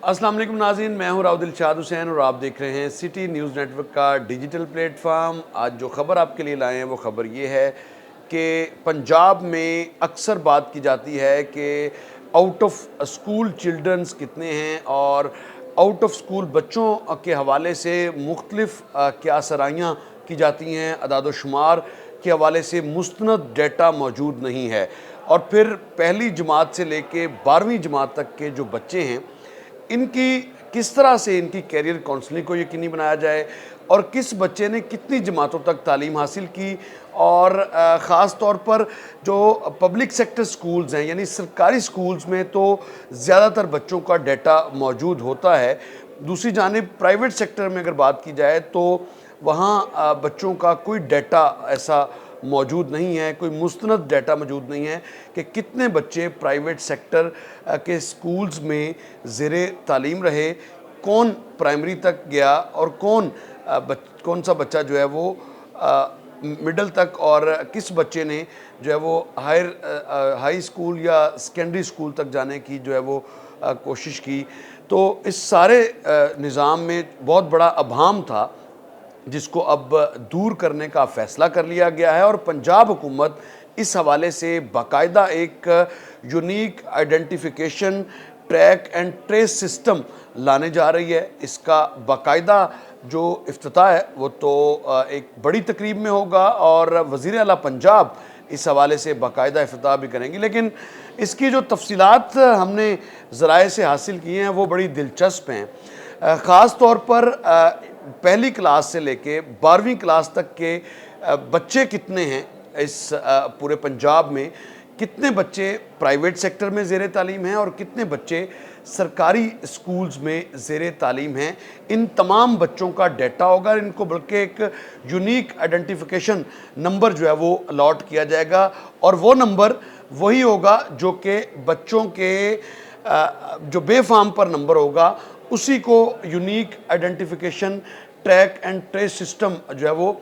अस्सलाम वालेकुम नाज़रीन, मैं हूं राव दिलशाद हुसैन और आप देख रहे हैं सिटी न्यूज़ नेटवर्क का डिजिटल प्लेटफार्म। आज जो ख़बर आपके लिए लाए हैं वो ख़बर ये है कि पंजाब में अक्सर बात की जाती है कि आउट ऑफ स्कूल चिल्ड्रंस कितने हैं और आउट ऑफ स्कूल बच्चों के हवाले से मुख्तलिफ़ क्या सराहियाँ की जाती हैं, अदाद शुमार के हवाले से मुस्तनद डेटा मौजूद नहीं है। और फिर पहली जमात से लेके 12वीं जमात तक के जो बच्चे हैं, इनकी किस तरह से इनकी कैरियर काउंसलिंग को यकीनी बनाया जाए और किस बच्चे ने कितनी जमातों तक तालीम हासिल की। और ख़ास तौर पर जो पब्लिक सेक्टर स्कूल्स हैं, यानी सरकारी स्कूल्स में तो ज़्यादातर बच्चों का डेटा मौजूद होता है। दूसरी जानिब प्राइवेट सेक्टर में अगर बात की जाए तो वहाँ बच्चों का कोई डेटा ऐसा मौजूद नहीं है, कोई मुस्तनद डेटा मौजूद नहीं है कि कितने बच्चे प्राइवेट सेक्टर के स्कूल्स में ज़ेरे तालीम रहे, कौन प्राइमरी तक गया और कौन सा बच्चा जो है वो मिडल तक, और किस बच्चे ने जो है वो हाई स्कूल या सेकेंडरी स्कूल तक जाने की जो है वो कोशिश की। तो इस सारे निज़ाम में बहुत बड़ा अभाम था जिसको अब दूर करने का फ़ैसला कर लिया गया है और पंजाब हुकूमत इस हवाले से बाकायदा एक unique identification track and trace system लाने जा रही है। इसका बाकायदा जो इफ्तिताह है वो तो एक बड़ी तकरीब में होगा और वज़ीर आला पंजाब इस हवाले से बाकायदा इफ्तिताह भी करेंगी। लेकिन इसकी जो तफसीलात हमने ज़राए से हासिल की हैं वो बड़ी दिलचस्प हैं। ख़ास तौर पर पहली क्लास से लेके 12वीं क्लास तक के बच्चे कितने हैं इस पूरे पंजाब में, कितने बच्चे प्राइवेट सेक्टर में ज़ेरे तालीम हैं और कितने बच्चे सरकारी स्कूल्स में ज़ेरे तालीम हैं, इन तमाम बच्चों का डेटा होगा। इनको बल्कि एक यूनिक आइडेंटिफिकेशन नंबर जो है वो अलॉट किया जाएगा और वो नंबर वही होगा जो कि बच्चों के जो बेफाम पर नंबर होगा उसी को unique identification track and trace system जो है वो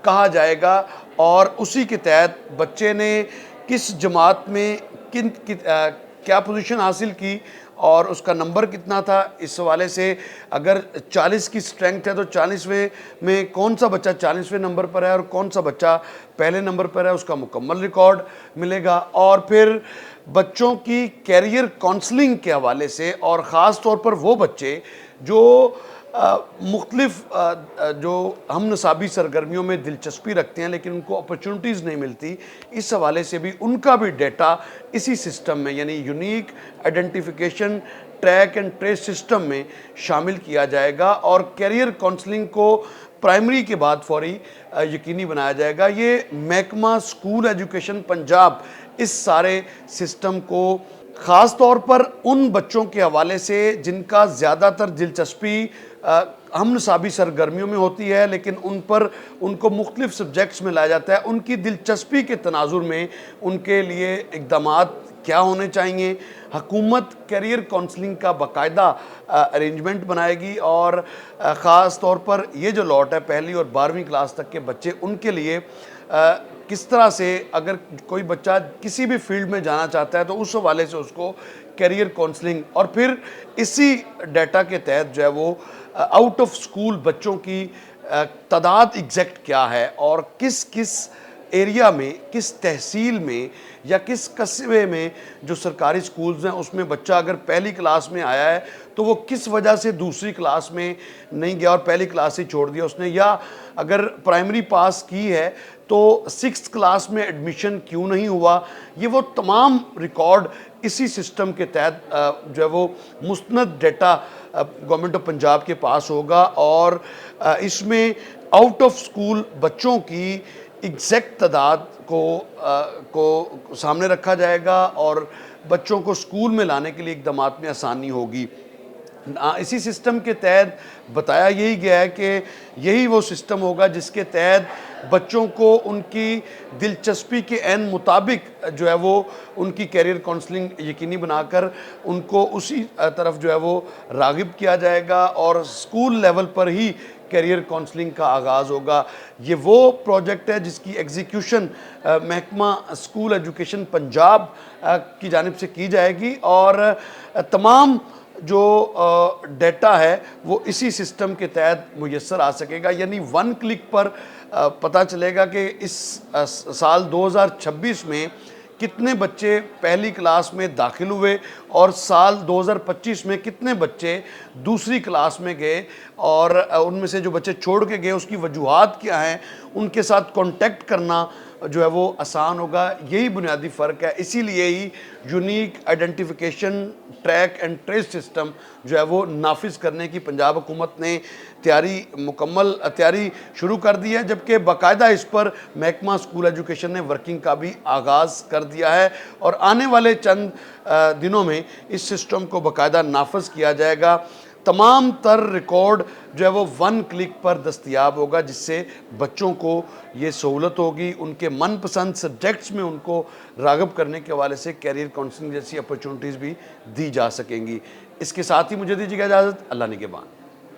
कहा जाएगा। और उसी के तहत बच्चे ने किस जमात में क्या पोजीशन हासिल की और उसका नंबर कितना था, इस हवाले से अगर 40 की स्ट्रेंथ है तो 40वें में कौन सा बच्चा 40वें नंबर पर है और कौन सा बच्चा पहले नंबर पर है, उसका मुकम्मल रिकॉर्ड मिलेगा। और फिर बच्चों की कैरियर काउंसलिंग के हवाले से और ख़ास तौर पर वो बच्चे जो मुख्तलिफ़ जो हम नसाबी सरगर्मियों में दिलचस्पी रखते हैं लेकिन उनको अपॉर्चुनिटीज़ नहीं मिलती, इस हवाले से भी उनका भी डेटा इसी सिस्टम में यानी unique identification track and trace system में शामिल किया जाएगा और कैरियर काउंसलिंग को प्राइमरी के बाद फौरी यकीनी बनाया जाएगा। ये महकमा स्कूल एजुकेशन पंजाब इस सारे सिस्टम को ख़ास तौर पर उन बच्चों के हवाले से जिनका ज़्यादातर दिलचस्पी हम नसाबी सरगर्मियों में होती है लेकिन उनको मुख्तलिफ़ सब्जेक्ट्स में लाया जाता है, उनकी दिलचस्पी के तनाजुर में उनके लिए इक़दामात क्या होने चाहिए। हुकूमत कैरियर काउंसलिंग का बाकायदा अरेंजमेंट बनाएगी और ख़ास तौर पर ये जो लॉट है पहली और 12वीं क्लास तक के बच्चे, उनके लिए किस तरह से अगर कोई बच्चा किसी भी फील्ड में जाना चाहता है तो उस हवाले से उसको कैरियर काउंसलिंग और फिर इसी डाटा के तहत जो है वो आउट ऑफ स्कूल बच्चों की तादाद एग्जैक्ट क्या है और किस किस एरिया में, किस तहसील में या किस कस्बे में जो सरकारी स्कूल्स हैं उसमें बच्चा अगर पहली क्लास में आया है तो वो किस वजह से दूसरी क्लास में नहीं गया और पहली क्लास ही छोड़ दिया उसने, या अगर प्राइमरी पास की है तो 6th क्लास में एडमिशन क्यों नहीं हुआ। ये वो तमाम रिकॉर्ड इसी सिस्टम के तहत जो है वो मुस्तनद डेटा गवर्नमेंट ऑफ पंजाब के पास होगा और इसमें आउट ऑफ स्कूल बच्चों की एग्जैक्ट तादाद को सामने रखा जाएगा और बच्चों को स्कूल में लाने के लिए इक़दामात में आसानी होगी। इसी सिस्टम के तहत बताया यही गया है कि यही वो सिस्टम होगा जिसके तहत बच्चों को उनकी दिलचस्पी के ऐन मुताबिक जो है वो उनकी कैरियर काउंसलिंग यकीनी बनाकर उनको उसी तरफ जो है वो राग़िब किया जाएगा और स्कूल लेवल पर ही कैरियर काउंसलिंग का आगाज़ होगा। ये वो प्रोजेक्ट है जिसकी एग्जीक्यूशन महकमा स्कूल एजुकेशन पंजाब की जानिब से की जाएगी और तमाम जो ڈیٹا ہے وہ اسی سسٹم کے تحت میسر آ سکے گا، یعنی 1 کلک پر پتہ چلے گا کہ اس سال 2026 میں کتنے بچے پہلی کلاس میں داخل ہوئے اور سال 2025 میں کتنے بچے دوسری کلاس میں گئے، اور ان میں سے جو بچے چھوڑ کے گئے اس کی وجوہات کیا ہیں، ان کے ساتھ کانٹیکٹ کرنا جو ہے وہ آسان ہوگا۔ یہی بنیادی فرق ہے، اسی لیے ہی unique identification track and trace system جو ہے وہ نافذ کرنے کی پنجاب حکومت نے تیاری شروع کر دی ہے، جبکہ باقاعدہ اس پر محکمہ اسکول ایجوکیشن نے ورکنگ کا بھی آغاز کر دیا ہے، اور آنے والے چند دنوں میں اس سسٹم کو باقاعدہ نافذ کیا جائے گا۔ تمام تر ریکارڈ جو ہے وہ 1 کلک پر دستیاب ہوگا، جس سے بچوں کو یہ سہولت ہوگی، ان کے من پسند سبجیکٹس میں ان کو راغب کرنے کے حوالے سے کیریئر کاؤنسلنگ جیسی اپرچونٹیز بھی دی جا سکیں گی۔ اس کے ساتھ ہی مجھے دیجیے گا اجازت، اللہ نگہبان۔